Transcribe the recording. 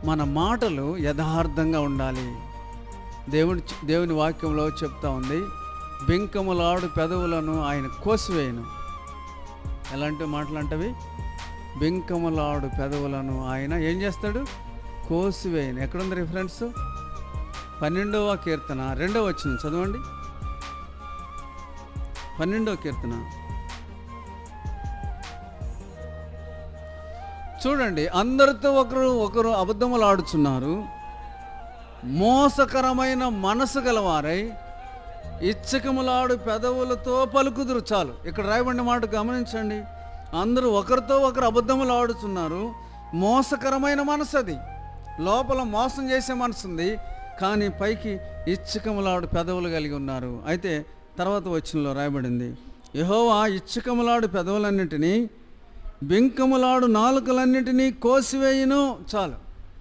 మన మాటలు యథార్థంగా ఉండాలి. దేవుని వాక్యంలో చెప్తా ఉంది, బింకములాడు పెదవులను ఆయన కోసివేయను. ఎలాంటి మాటలు అంటవి? బింకములాడు పెదవులను ఆయన ఏం చేస్తాడు? కోసివేయను. ఎక్కడుంది రిఫరెన్స్? 12వ కీర్తన 2వ వచనం చదవండి. 12వ కీర్తన చూడండి. అందరితో ఒకరు అబద్ధములు ఆడుచున్నారు, మోసకరమైన మనసు గలవారై ఇచ్చకములాడు పెదవులతో పలుకుదురు. చాలు, ఇక్కడ రాయబడిన మాట గమనించండి. అందరూ ఒకరితో ఒకరు అబద్ధములు ఆడుతున్నారు. మోసకరమైన మనసు, అది లోపల మోసం చేసే మనసు ఉంది, కానీ పైకి ఇచ్చకములాడు పెదవులు కలిగి ఉన్నారు. అయితే తర్వాత వచనంలో రాయబడింది, యెహోవా ఇచ్చకములాడు పెదవులన్నిటినీ బింకములాడు నాలుకలన్నిటినీ కోసివేయును. చాలు,